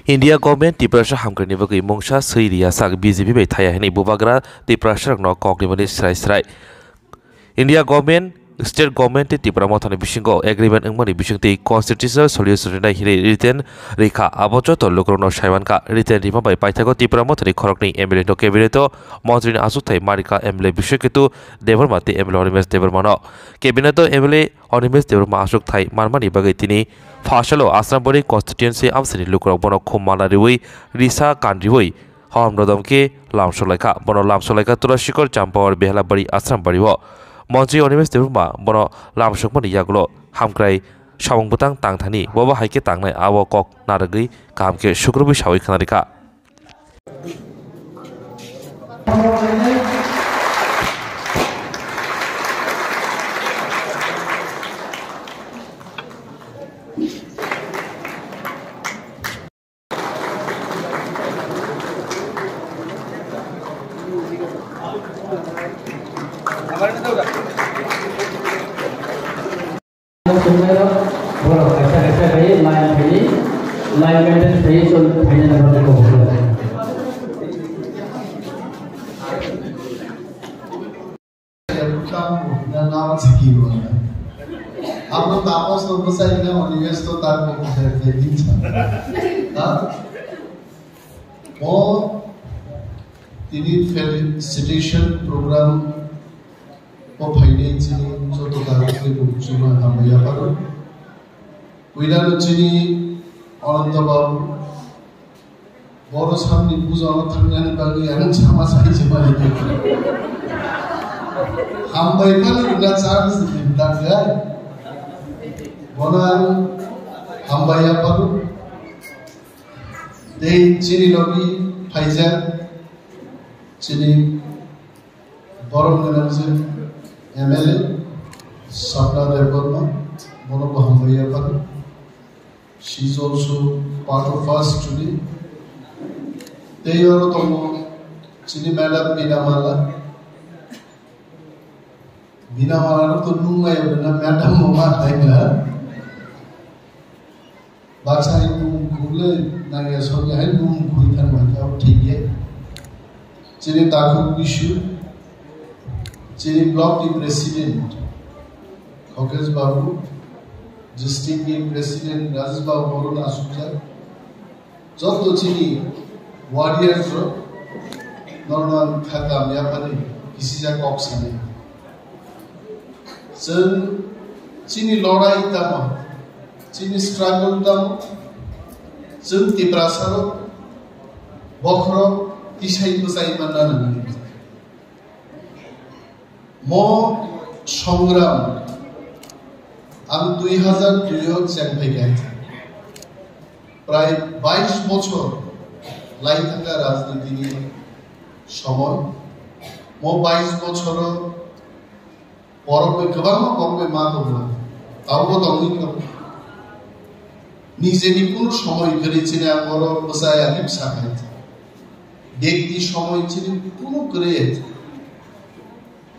India government Tiprasha hamkrani bagi mongsa Syria sak BJP bai thaya hini bubagra Tiprasha no koklimani srai. India government state government Tipra mothani bisingo agreement engmani bisingti constitutional solution na hini written rekha abocho to lokrono saimanka written rima bai paithago Tipra mothani khorokni MLA no cabinet mantri na asuthai marika MLA bishoketu devormati MLA Onimes Devormano cabinet MLA Onimes Devorma asuk thai marmani bagai tini Fashalo Asrambori constituency amsini lukrok bono khumala riwi risa kanriwi ham rodamke lamsolaika bono lamsolaika turashikor champor behalabari Asrambari wo Mantri Onimes Devorma bono lamsokmani yagulo hamkrai sawang butang tangthani boba haike tangnai awo kok naragui kamke shukrubi sawi khanarika Bueno, esta vez la inventen feliz o mañana no te cojo. Apa tapas to besar ini Onimes to tak berfeeling cah. Oh, ini felicitation program oh finance ini so to tak berfeeling nama ya baru. Wilayah ini orang tua boros kami puja orang tengah bagi yang sama sahaja cuma itu. Hambai kan udah cari sebentar ya. Bonan hambai apa tu? Deh ciri lagi Faizal, ciri borom dengan si MLA, Sapna Devorma, bono hambai apa tu? She is also part of us today. They are tomo ciri madam Binamala tu nungai benar madam mama tengah. Baca itu gule nanya soalnya hari nung kuitan macam tiga. Ciri takut isu, ciri block di president, Koges Babu, district di president Rajesh Babu Borona Asukja, jodoh ciri warriors ro, normal kagam ya pada kisi jaga oksana. Ciri lorai tama. Cini struggle dam, cun tiprasaro, bokro, tisai besai mana nanti. Mo songram, am 2002 sampai gaya. Prai 22 bocor, lain tangga राजनीति ni সময়, mo 22 bocor, orang kebanyakan orang mata bola, tahu betul ni kan. নিজেরই কোন সময় করেছে না বড় বসায় আলিপ সাকাই ব্যক্তি সময় ছিল কোন করে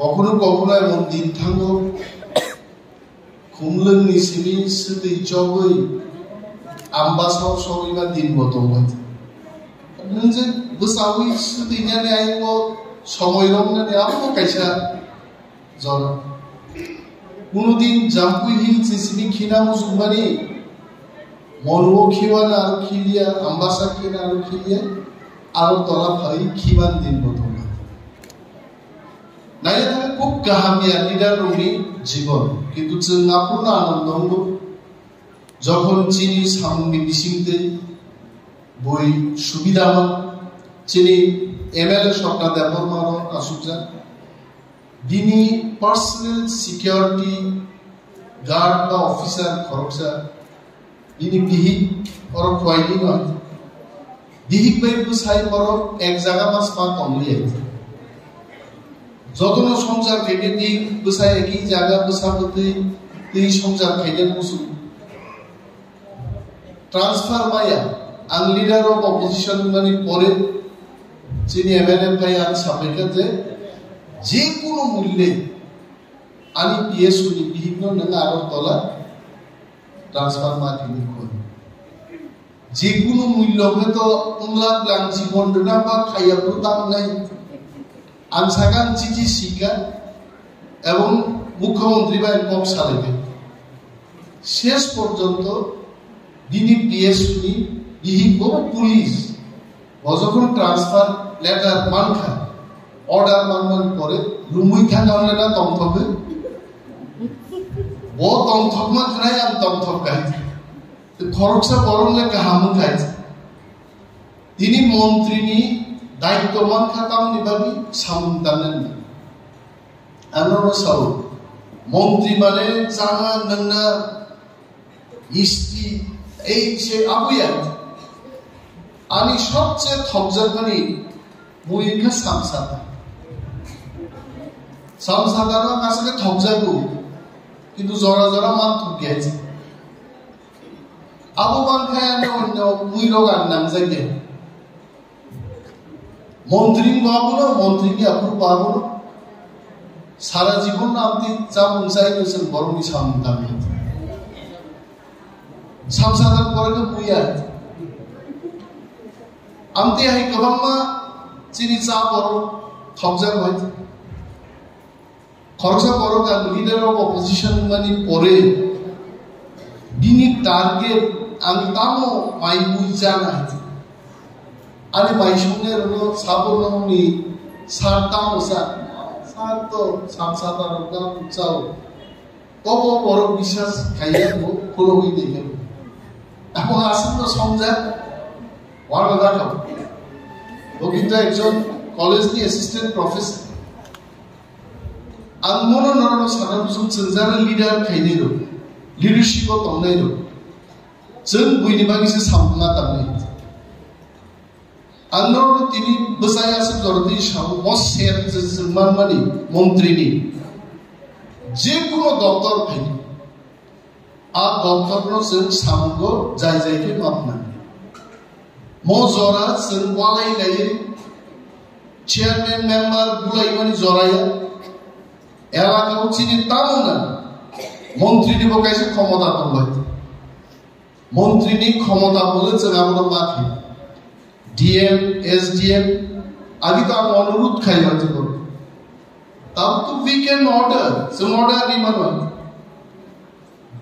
কখনো কখনো এমন দিন থাঙ্গো খুমলং নিসিমি সুতি জগই আম্বাসাও সবিমা দিন মতো হচ্ছে যে বসাউই সুতি জানে আইবো সময় রং না আমো কাইসা জন কোনদিন জাম্পুই হিল সিসিমি খিনামু সুমানি Monwo kiwan aru kilia, ambasa kina aru kilia, aru tola phai kiwan din botol. Naya thabe khub kahamia leader rumi jibon, kintu chunga purna anandongo, jokhon chini samni bisingte, boi subidama, chini MLA Sapna Devorma asukja, bini personal security guard ba officer khoroksa. Ini bihik orang kuaini nol. Bihik bayi busai orang ek jaga mas mak omli aja. Jodoh songjar kene di busai eki jaga busai betul di songjar kene musuh. Transfer maya, ang leader of opposition mani pore, cini MLA kaya an sampai kerja, jekuno mulai, ani PSU ni bihik no nengah aror tola. Transfer marketing koi. যে কোনো মূল্য হয়তো উনলাখ লাখ জীবন না বা খাইয়াবো দাম নাই আনসাগান চিঠি শিকা এবং মুখ্যমন্ত্রী বা একক সালেকে শেষ পর্যন্ত বিনি পিএসপি বিহিব পুলিশ যখন ট্রান্সফার লেটার মানখা অর্ডার মানবার পরে লুমুই থাকা হলে না তমথকে ও তমথক মা খাই আম তমথক খাইছে খরচা বরংলে কাহামু খাইছে তিনি মন্ত্রীনি দায়িত্বমান খাতাম নিবাবি সামুন্তানেন আনোর সাউ মন্ত্রী মানে জানা নংনা মিষ্টি এই সে আবুয়া আমি সবচেয়ে থকজাখানি মুইখা সামসাদার কাছে থকজাগু কিন্তু জরা জরা মান থকিয়াছে আবু বানখায় অন্য মুই রোগার নাম যাইয়ে মন্ত্রী বাবু না মন্ত্রীকে আপনি পাবো না সারা জীবন আপনি যা মনসাই করেছেন বরংই সামদাম সামসাদার পরে মুইয়া আমতে হাই কবাম্মা চিনি চা বড় থকজার হয়েছে খরচা বড় গান লিডার অফ অপোজিশন মানে পরে বিনি টার্গেট আমি তামো মাই বুই জানা আরে মাই সঙ্গে হলো সাবনমনি সার তামো সার তো সামসাদার গান চাও কব বড় বিশ্বাস খাইয়া খোলো হই দেখে এখন আসেন তো সমঝা ওয়ার দেখাও ও কিন্তু একজন কলেজনি assistant professor ang mono noro saram sum senjara leader khainero leadership o tongnero jeng buini bagi se sampna tamne ang noro tini besaya se jordi sam mos ser man mani montri ni je kono doktor khaini a doktor no jeng samgo jai jai ke mapna mo jora jeng walai lai chairman member bulai mani joraya এলাকা চিনি তাও না মন্ত্রী নিব কাছে ক্ষমতা করবে মন্ত্রী নি ক্ষমতা বলেছে আমরা বাকি ডিএম এসডিএম আগে তো আমি অনুরোধ খাই হতে করব তাও তো উই ক্যান অর্ডার সম অর্ডার নি মানে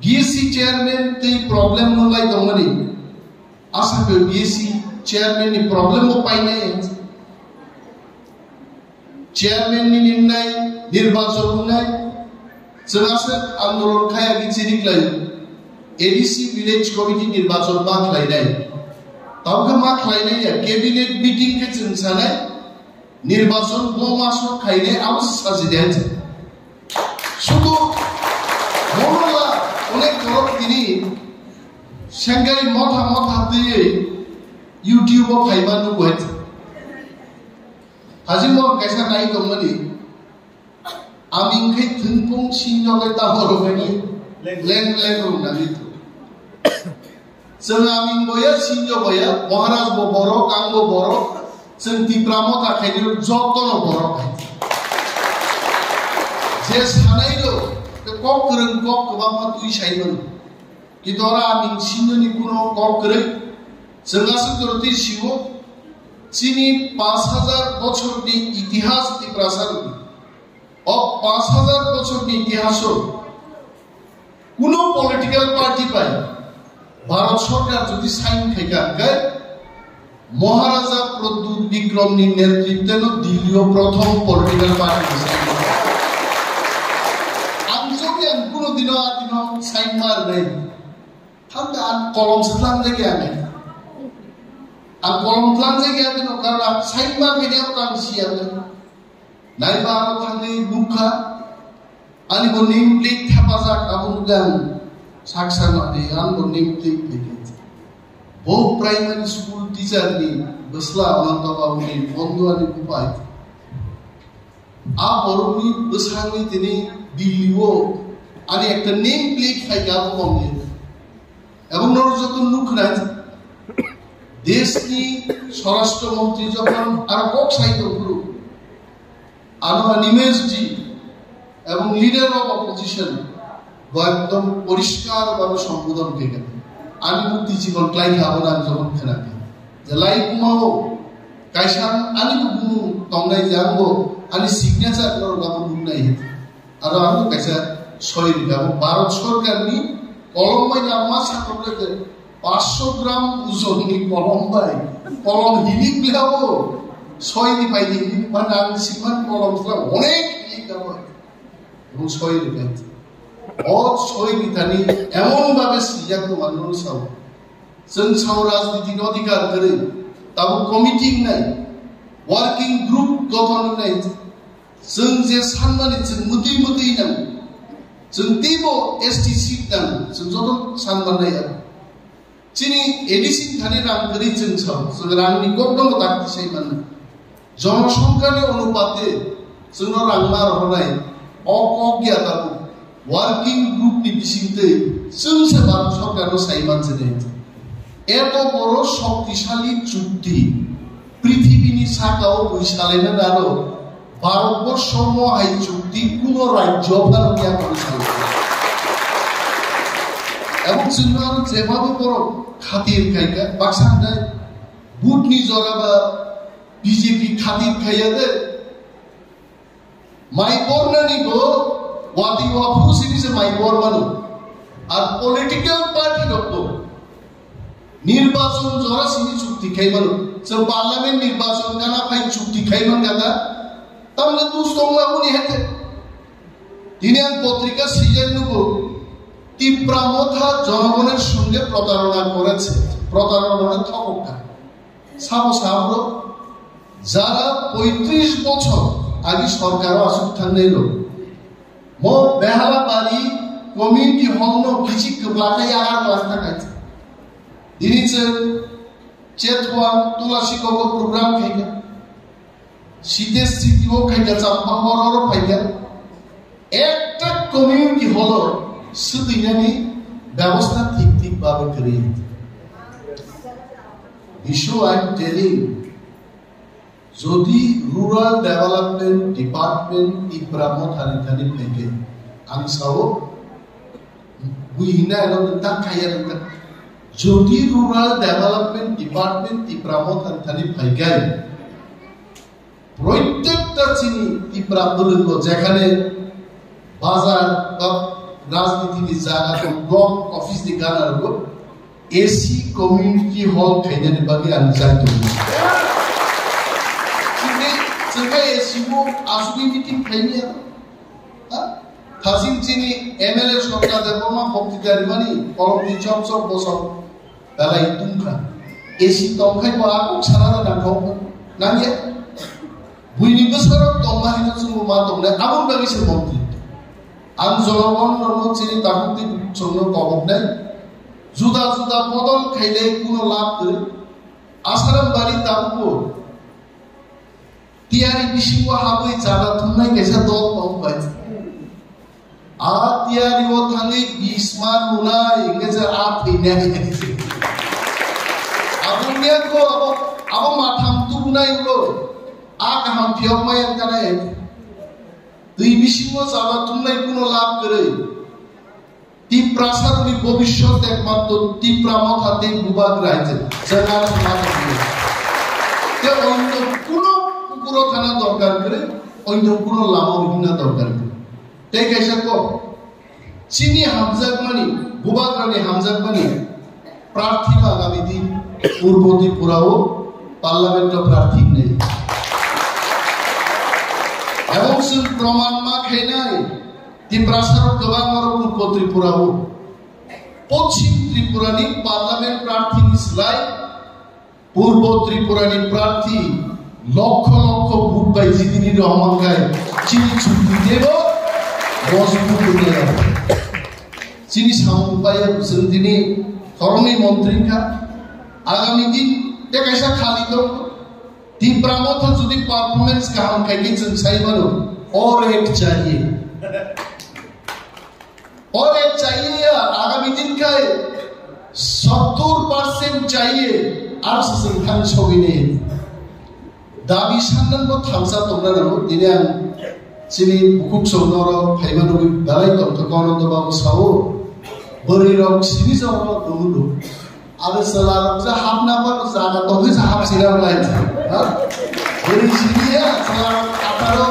বিএসসি চেয়ারম্যান তে প্রবলেম নলাই দমনি আশা করি বিএসসি চেয়ারম্যান নি প্রবলেম ও পাই নাই চেয়ারম্যান নি নির্ণয় নির্বাচন নাই সরাসরি আন্দোলন খায়া গিয়ে দিকলাই এডিসি ভিলেজ কমিটি নির্বাচন মাখলাই নাই তাওকে মাখলাই নাই ক্যাবিনেট মিটিং কে চিনছানাই নির্বাচন 2 মাস খাইনে আউস সাজি দেছে শুধু মোরলা অনেক বড় তিনি সেঙ্গারি মাথা দিয়ে ইউটিউব ও ফাইবানু কইছে হাজিমো কাইসা নাই দমনি আমি খাই থুনপুং সিনজগে তাহরবানি লেং রুনালি তো जों आमिन बया सिनजो बया महाराज बो बरो कांगो बरो जों तिप्रामो ताखायनो जतन बरो खाय जे सानायलो कक करन कक गोबां तुइ साइमोन किदरा आमिन सिनजोनि कुनो कक करे जोंगासो दरति सिगो চিনি 5000 বছরনি ইতিহাস তিপ্রাসার ও 5000 বছরনি ইতিহাস কোন পলিটিক্যাল পার্টি পাই ভারত সরকার যদি সাইন খাইকা মহারাজা প্রদ্যুৎ বিক্রমনি নেতৃত্বে দিল্লীয় প্রথম পলিটিক্যাল পার্টি আমি কোনো দিন সাইন মার নেই ঠান্ডা কলম সালাম দেখে আমি ang kolom plan sa kaya din karena sain ma kini ako kang siya nai ba ako thangi bukha ani bo nim plate thapasa kabun gan saksa ma de an bo nim plate likhe bo primary school teacher ni basla ananta babu ni bondhu ani upai a boruni basangi tini dilliwo ani ekta name plate khai gabo bomni ebong nor jotun luk na দেশনি স্বরাষ্ট্রমন্ত্রী যখন আর cock সাহিত্য গুরু আনোয়া নিমেশজি এবং leader of opposition একদম পরিষ্কার ভাবে সম্বোধন করে ani mukti jibon klai habona jobon khenaki je lai kumao kaisan ani buku tongnai jango ani signature kor gabu bunai aro anu kaisa soi gabu bharat sarkar ni kolom mai namma sakore 500 গ্রাম ওজন ni kolom bai kolom hilik bilabo soi ni pai ni manang siman kolom sla onek hilik gabo এবং সই repeat অত সই বিধানি এমন ভাবে সিজাকো মানুষ Sao जों साव राजनीतिक अधिकार करे ताबो कमिटि নাই ওয়ার্কিং গ্রুপ গঠন নাই जों जे सानमानि जों मुदि मुदि नां जों दिबो एसटी सिट नां जों जत सानमानाय चिनि एडिसिन थानि रां करि जों साव जों रांनि गबदं दाक्ति साइमान जनसंख्यानि अनुपाते जों रां मार हनाय অজ্ঞাতাবো ওয়ার্কিং গ্রুপ নি বিসিতে जोंसो भारत सरकारनो साइमान जेने এত বড় শক্তিশালী চুক্তি পৃথিবীনি সাকাও বৈশালেনা দারো ভারতবর্ষ মহাই চুক্তি কোন রাজ্য ভারতীয় করে সাইছে এবং जों যেভাবে বড় খাতির খাইকা বাক্সান্ডা বুটনি জরাবা বিজেপি খাতির খাইয়াদে মাই বর্ণানি গো ওয়াদি ওয়াফু সিরিজে মাই বর্ণানি আর পলিটিক্যাল পার্টি রক্ত নির্বাচন জরা সিনি চুক্তি খাইমান যে পার্লামেন্ট নির্বাচন গানা ফাই চুক্তি খাইমান গাদা তাহলে দুস্তম আপনি হেতে তিনি এক পত্রিকা সিজন নেব তীব্রামথা জনগণের সঙ্গে প্রতারণা করেছে প্রতারণার ঠককা সাবো সাবো যারা 35 বছর আগে সরকার আসুক থাকলেও মো বেহালা বাড়ি কমিউনিটি হল কিছু লাগাই আর রাস্তা কাছে দিনিছে চেতওয়ান তুলাসী কব প্রোগ্রাম খাইগা শীতের স্থিতিও খাইগা চাম্পা হরর খাইগা একটা কমিউনিটি হল সুদিনানি ব্যবস্থা ঠিক ঠিক ভাবে করে ইস্যু আই এম টেলিং যদি রুরাল ডেভেলপমেন্ট ডিপার্টমেন্ট তীব্রামো থানি থানি ফেকে আমি সাও বুইনা এলো তা খাইয়া তা যদি রুরাল ডেভেলপমেন্ট ডিপার্টমেন্ট তীব্রামো থানি থানি ফেকাই প্রত্যেকটা চিনি তীব্রা দলগ যেখানে বাজার বা রাজনীতির জায়গা ব্লক অফিস দি গানার গো এসি কমিউনিটি হল খাইনানি বাকি আমি যাইতো जोंहा एसिबो आसुनि मिटिं खायनिया थासिम चिनि एमएलए सरकार देबमा बक्तिदारि मानि कलमनि चप चप बसाव दालाय तुंखा एसि तंखाय बाको सारा नाखौ नांगे बुइनि बोसोराव दंमाहिनो जों मा दंले आबुं बागिसो मन्त्रि आं जनगण नरनो चिनि ताकुति संनो कबकनाय जुदा जुदा बदल खायले कुनो लाभ करे आसाराम बारि ताबुको tiari bisiwa habui cara tunai kaisa dol tongbai a tiari wo thangi bisman munai ingesa a pinai abunya ko abo matham tu bunai lo a kaham phiok mai kanai dui bisiwa cara tunai kuno লাভ করে তিপ্রাসারনি ভবিষ্যৎ একমাত্র তিপ্রামথাতে বুবাগ রাইছে জানার সমাজ তে অন্য কোন পুরো থানা দরকার করে অন্য কোন লামা বিভিন্ন দরকার করে তাই কেসা কো চিনি হামজাক মানি বুবাগ্রানি হামজাক মানি প্রার্থী আগামী দিন পূর্ব ত্রিপুরাও পার্লামেন্ট প্রার্থী নেই এবং সে প্রমাণ মা খাইনাই তিপ্রাসার গোবাং আর পূর্ব ত্রিপুরাও পশ্চিম ত্রিপুরানি পার্লামেন্ট প্রার্থী নিসলাই পূর্ব ত্রিপুরানি প্রার্থী লক্ষ লক্ষ ভোট পাই জিদিনি রহমান গায় চিনি চুক্তি দেব মজবুত করে রাখবে চিনি সামুপায় তিনি ধর্মী মন্ত্রীকা আগামী দিন টেকাইসা খালি তো তীব্রামত যদি পারফরমেন্স কাম খাইকে जों साइबानो और एक चाहिए आगामी दिन का 70% चाहिए আর संख्या ছবিনে दाबी साननांगौ थांसा दंनांगौ दिनै आं चिनि बुकुक सौनर फाइमानबि दालाय दंतकानन्द बाबु सावो beri rok sini sama dulu. Ada selalu saya hafna pun sana tapi saya haf siram lain. Beri sini ya selalu kataro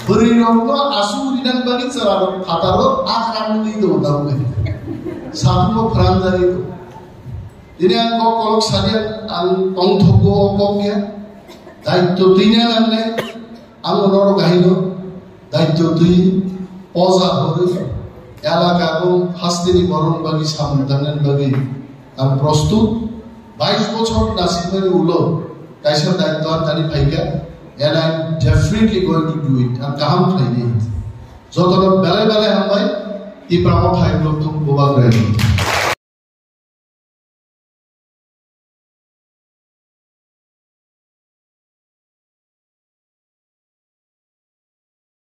beri rok no asu dinan bagi selalu kataro akran itu tahu kan. Satu perantar itu. Ini yang kau kalau saja ang tongthogo koknya, daito tinya nanne, ang onoro kahino, daito tui poza hori, elaka ko hastini boron bagi samdanen bagi ang prostut, 22 বছর nasibari ulo, kaisa daito tani paika, and I'm definitely going to do it. Ang kaham paini. Jotono bale hambai, ti pramo thai blok tum boba grade.